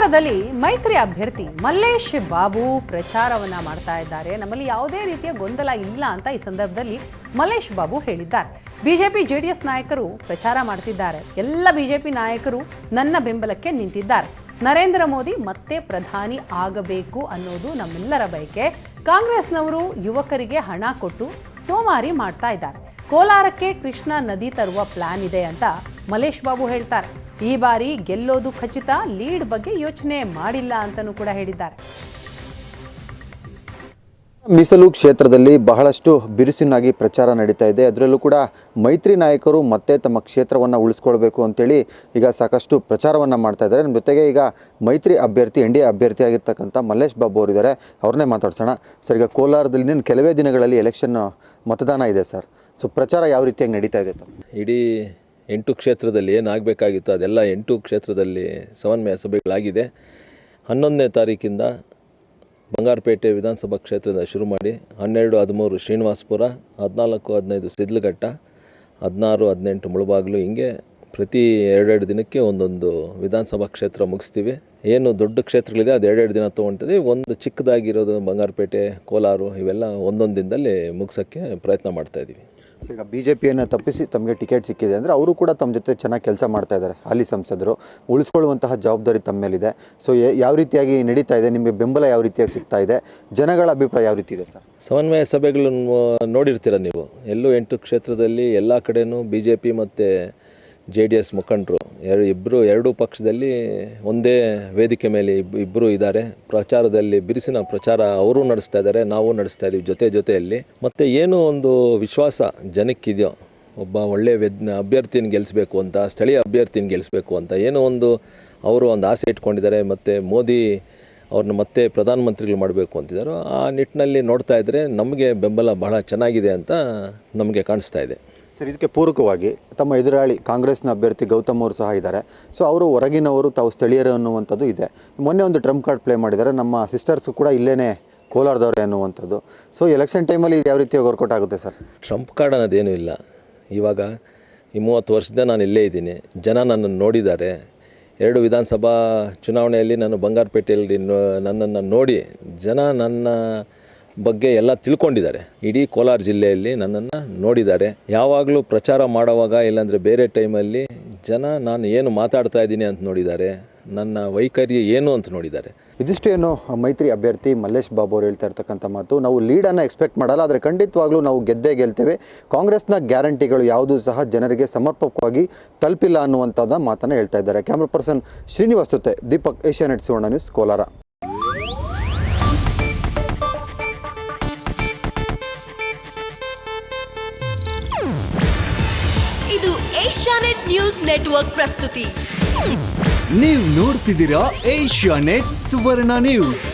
ಕೋಲಾರದಲ್ಲಿ ಮೈತ್ರಿ ಅಭ್ಯರ್ಥಿ ಮಲ್ಲೇಶ್ ಬಾಬು ಪ್ರಚಾರವನ್ನ ಮಾಡ್ತಾ ಇದ್ದಾರೆ. ನಮ್ಮಲ್ಲಿ ಯಾವುದೇ ರೀತಿಯ ಗೊಂದಲ ಇಲ್ಲ ಅಂತ ಈ ಸಂದರ್ಭದಲ್ಲಿ ಮಲ್ಲೇಶ್ ಬಾಬು ಹೇಳಿದ್ದಾರೆ. ಬಿಜೆಪಿ ಜೆಡಿಎಸ್ ನಾಯಕರು ಪ್ರಚಾರ ಮಾಡ್ತಿದ್ದಾರೆ. ಎಲ್ಲ ಬಿಜೆಪಿ ನಾಯಕರು ನನ್ನ ಬೆಂಬಲಕ್ಕೆ ನಿಂತಿದ್ದಾರೆ. ನರೇಂದ್ರ ಮೋದಿ ಮತ್ತೆ ಪ್ರಧಾನಿ ಆಗಬೇಕು ಅನ್ನೋದು ನಮ್ಮೆಲ್ಲರ ಬಯಕೆ. ಕಾಂಗ್ರೆಸ್ನವರು ಯುವಕರಿಗೆ ಹಣ ಕೊಟ್ಟು ಸೋಮಾರಿ ಮಾಡ್ತಾ ಇದ್ದಾರೆ. ಕೋಲಾರಕ್ಕೆ ಕೃಷ್ಣಾ ನದಿ ತರುವ ಪ್ಲಾನ್ ಇದೆ ಅಂತ ಮಲ್ಲೇಶ್ ಬಾಬು ಹೇಳ್ತಾರೆ. ಈ ಬಾರಿ ಗೆಲ್ಲೋದು ಖಚಿತ, ಲೀಡ್ ಬಗ್ಗೆ ಯೋಚನೆ ಮಾಡಿಲ್ಲ ಅಂತಲೂ ಕೂಡ ಹೇಳಿದ್ದಾರೆ. ಮೀಸಲು ಕ್ಷೇತ್ರದಲ್ಲಿ ಬಹಳಷ್ಟು ಬಿರುಸಿನಾಗಿ ಪ್ರಚಾರ ನಡೀತಾ ಇದೆ. ಅದರಲ್ಲೂ ಕೂಡ ಮೈತ್ರಿ ನಾಯಕರು ಮತ್ತೆ ತಮ್ಮ ಕ್ಷೇತ್ರವನ್ನು ಉಳಿಸ್ಕೊಳ್ಬೇಕು ಅಂತೇಳಿ ಈಗ ಸಾಕಷ್ಟು ಪ್ರಚಾರವನ್ನು ಮಾಡ್ತಾ ಇದ್ದಾರೆ. ನಮ್ಮ ಜೊತೆಗೆ ಈಗ ಮೈತ್ರಿ ಅಭ್ಯರ್ಥಿ NDA ಅಭ್ಯರ್ಥಿ ಆಗಿರ್ತಕ್ಕಂಥ ಮಲ್ಲೇಶ್ ಬಾಬು ಅವರಿದ್ದಾರೆ. ಅವ್ರನ್ನೇ ಮಾತಾಡ್ಸೋಣ. ಸರ್, ಈಗ ಕೋಲಾರದಲ್ಲಿ ಇನ್ನೇನು ಕೆಲವೇ ದಿನಗಳಲ್ಲಿ ಎಲೆಕ್ಷನ್ ಮತದಾನ ಇದೆ ಸರ್. ಸೊ ಪ್ರಚಾರ ಯಾವ ರೀತಿಯಾಗಿ ನಡೀತಾ ಇದೆ? ಇಡೀ 8 ಕ್ಷೇತ್ರದಲ್ಲಿ ಏನಾಗಬೇಕಾಗಿತ್ತು ಅದೆಲ್ಲ 8 ಕ್ಷೇತ್ರದಲ್ಲಿ ಸಮನ್ವಯ ಸಭೆಗಳಾಗಿದೆ. 11ನೇ ತಾರೀಕಿಂದ ಬಂಗಾರಪೇಟೆ ವಿಧಾನಸಭಾ ಕ್ಷೇತ್ರದಿಂದ ಶುರು ಮಾಡಿ 12, 13 ಶ್ರೀನಿವಾಸಪುರ, 14, 15 ಸಿದ್ಲಘಟ್ಟ, 16, 18 ಮುಳಬಾಗಿಲು, ಹಿಂಗೆ ಪ್ರತಿ 2 ದಿನಕ್ಕೆ ಒಂದೊಂದು ವಿಧಾನಸಭಾ ಕ್ಷೇತ್ರ ಮುಗಿಸ್ತೀವಿ. ಏನು ದೊಡ್ಡ ಕ್ಷೇತ್ರಗಳಿದೆ ಅದು 2 ದಿನ ತೊಗೊಳ್ತೀವಿ. ಒಂದು ಚಿಕ್ಕದಾಗಿರೋದು ಬಂಗಾರಪೇಟೆ, ಕೋಲಾರ ಇವೆಲ್ಲ ಒಂದೊಂದು ದಿನದಲ್ಲಿ ಮುಗಿಸೋಕ್ಕೆ ಪ್ರಯತ್ನ ಮಾಡ್ತಾಯಿದ್ದೀವಿ. ಈಗ BJPಯನ್ನು ತಪ್ಪಿಸಿ ತಮಗೆ ಟಿಕೆಟ್ ಸಿಕ್ಕಿದೆ ಅಂದರೆ ಅವರು ಕೂಡ ತಮ್ಮ ಜೊತೆ ಚೆನ್ನಾಗಿ ಕೆಲಸ ಮಾಡ್ತಾ ಇದ್ದಾರೆ. ಹಾಲಿ ಸಂಸದರು ಉಳಿಸ್ಕೊಳ್ಳುವಂತಹ ಜವಾಬ್ದಾರಿ ತಮ್ಮ ಮೇಲಿದೆ. ಸೊ ಯಾವ ರೀತಿಯಾಗಿ ನಡೀತಾ ಇದೆ? ನಿಮಗೆ ಬೆಂಬಲ ಯಾವ ರೀತಿಯಾಗಿ ಸಿಗ್ತಾ ಇದೆ? ಜನಗಳ ಅಭಿಪ್ರಾಯ ಯಾವ ರೀತಿ ಇದೆ ಸರ್? ಸಮನ್ವಯ ಸಭೆಗಳನ್ನು ನೋಡಿರ್ತೀರ ನೀವು. ಎಲ್ಲೂ 8 ಕ್ಷೇತ್ರದಲ್ಲಿ ಎಲ್ಲ ಕಡೆಯೂ BJP ಮತ್ತು JDS ಮುಖಂಡರು ಎರಡೂ ಪಕ್ಷದಲ್ಲಿ ಒಂದೇ ವೇದಿಕೆ ಮೇಲೆ ಇಬ್ಬರು ಇದ್ದಾರೆ. ಪ್ರಚಾರದಲ್ಲಿ ಬಿರುಸಿನ ಪ್ರಚಾರ ಅವರು ನಡೆಸ್ತಾ ಇದ್ದಾರೆ, ನಾವು ನಡೆಸ್ತಾ ಇದ್ದೀವಿ ಜೊತೆಯಲ್ಲಿ. ಮತ್ತು ಏನು ಒಂದು ವಿಶ್ವಾಸ ಜನಕ್ಕಿದೆಯೋ, ಒಬ್ಬ ಒಳ್ಳೆಯ ಅಭ್ಯರ್ಥಿನ ಗೆಲ್ಲಿಸಬೇಕು ಅಂತ, ಸ್ಥಳೀಯ ಅಭ್ಯರ್ಥಿನ ಗೆಲ್ಲಿಸಬೇಕು ಅಂತ ಏನೋ ಒಂದು ಅವರು ಒಂದು ಆಸೆ ಇಟ್ಕೊಂಡಿದ್ದಾರೆ. ಮತ್ತು ಮೋದಿ ಅವ್ರನ್ನ ಮತ್ತೆ ಪ್ರಧಾನಮಂತ್ರಿಗಳು ಮಾಡಬೇಕು ಅಂತಿದ್ದಾರೆ. ಆ ನಿಟ್ಟಿನಲ್ಲಿ ನೋಡ್ತಾ ಇದ್ದರೆ ನಮಗೆ ಬೆಂಬಲ ಬಹಳ ಚೆನ್ನಾಗಿದೆ ಅಂತ ನಮಗೆ ಕಾಣಿಸ್ತಾ ಇದೆ. ಸರ್, ಇದಕ್ಕೆ ಪೂರಕವಾಗಿ ತಮ್ಮ ಎದುರಾಳಿ ಕಾಂಗ್ರೆಸ್ನ ಅಭ್ಯರ್ಥಿ ಗೌತಮ್ ಅವರು ಸಹ ಇದ್ದಾರೆ. ಸೊ ಅವರು ಹೊರಗಿನವರು, ತಾವು ಸ್ಥಳೀಯರು ಅನ್ನುವಂಥದ್ದು ಇದೆ. ಮೊನ್ನೆ ಒಂದು ಟ್ರಂಪ್ ಕಾರ್ಡ್ ಪ್ಲೇ ಮಾಡಿದ್ದಾರೆ. ನಮ್ಮ ಸಿಸ್ಟರ್ಸು ಕೂಡ ಇಲ್ಲೇ ಕೋಲಾರದವ್ರೆ ಅನ್ನುವಂಥದ್ದು. ಸೊ ಎಲೆಕ್ಷನ್ ಟೈಮಲ್ಲಿ ಇದು ಯಾವ ರೀತಿಯಾಗಿ ವರ್ಕೌಟ್ ಆಗುತ್ತೆ ಸರ್? ಟ್ರಂಪ್ ಕಾರ್ಡ್ ಅನ್ನೋದೇನೂ ಇಲ್ಲ. ಇವಾಗ ಈ 30 ವರ್ಷದಿಂದ ನಾನು ಇಲ್ಲೇ ಇದ್ದೀನಿ. ಜನ ನನ್ನನ್ನು ನೋಡಿದ್ದಾರೆ. 2 ವಿಧಾನಸಭಾ ಚುನಾವಣೆಯಲ್ಲಿ ನಾನು ಬಂಗಾರಪೇಟೆಯಲ್ಲಿ ನನ್ನನ್ನು ನೋಡಿ ಜನ ನನ್ನ ಬಗ್ಗೆ ಎಲ್ಲ ತಿಳ್ಕೊಂಡಿದ್ದಾರೆ. ಇಡೀ ಕೋಲಾರ ಜಿಲ್ಲೆಯಲ್ಲಿ ನನ್ನನ್ನು ನೋಡಿದ್ದಾರೆ. ಯಾವಾಗಲೂ ಪ್ರಚಾರ ಮಾಡುವಾಗ ಇಲ್ಲಾಂದರೆ ಬೇರೆ ಟೈಮಲ್ಲಿ ಜನ ನಾನು ಏನು ಮಾತಾಡ್ತಾ ಇದ್ದೀನಿ ಅಂತ ನೋಡಿದ್ದಾರೆ, ನನ್ನ ವೈಖರಿ ಏನು ಅಂತ ನೋಡಿದ್ದಾರೆ. ಇದಿಷ್ಟು ಏನು ಮೈತ್ರಿ ಅಭ್ಯರ್ಥಿ ಮಲ್ಲೇಶ್ ಬಾಬು ಅವರು ಹೇಳ್ತಾ ಇರ್ತಕ್ಕಂಥ ಮಾತು. ನಾವು ಲೀಡನ್ನು ಎಕ್ಸ್ಪೆಕ್ಟ್ ಮಾಡಲ್ಲ, ಆದರೆ ಖಂಡಿತವಾಗ್ಲೂ ನಾವು ಗೆಲ್ತೇವೆ. ಕಾಂಗ್ರೆಸ್ನ ಗ್ಯಾರಂಟಿಗಳು ಯಾವುದೂ ಸಹ ಜನರಿಗೆ ಸಮರ್ಪಕವಾಗಿ ತಲುಪಿಲ್ಲ ಅನ್ನುವಂಥದ್ದು ಮಾತನ್ನು ಹೇಳ್ತಾ ಇದ್ದಾರೆ. ಕ್ಯಾಮ್ರಾ ಪರ್ಸನ್ ಶ್ರೀನಿವಾಸ್ ಜೊತೆ ದೀಪಕ್, ಏಷ್ಯಾನೆಟ್ ಸುವರ್ಣ ನ್ಯೂಸ್, ಕೋಲಾರ. ಇದು ಏಷ್ಯಾನೆಟ್ ನ್ಯೂಸ್ ನೆಟ್ವರ್ಕ್ ಪ್ರಸ್ತುತಿ. ನೀವು ನೋಡ್ತಿದ್ದೀರಾ ಏಷ್ಯಾನೆಟ್ ಸುವರ್ಣ ನ್ಯೂಸ್.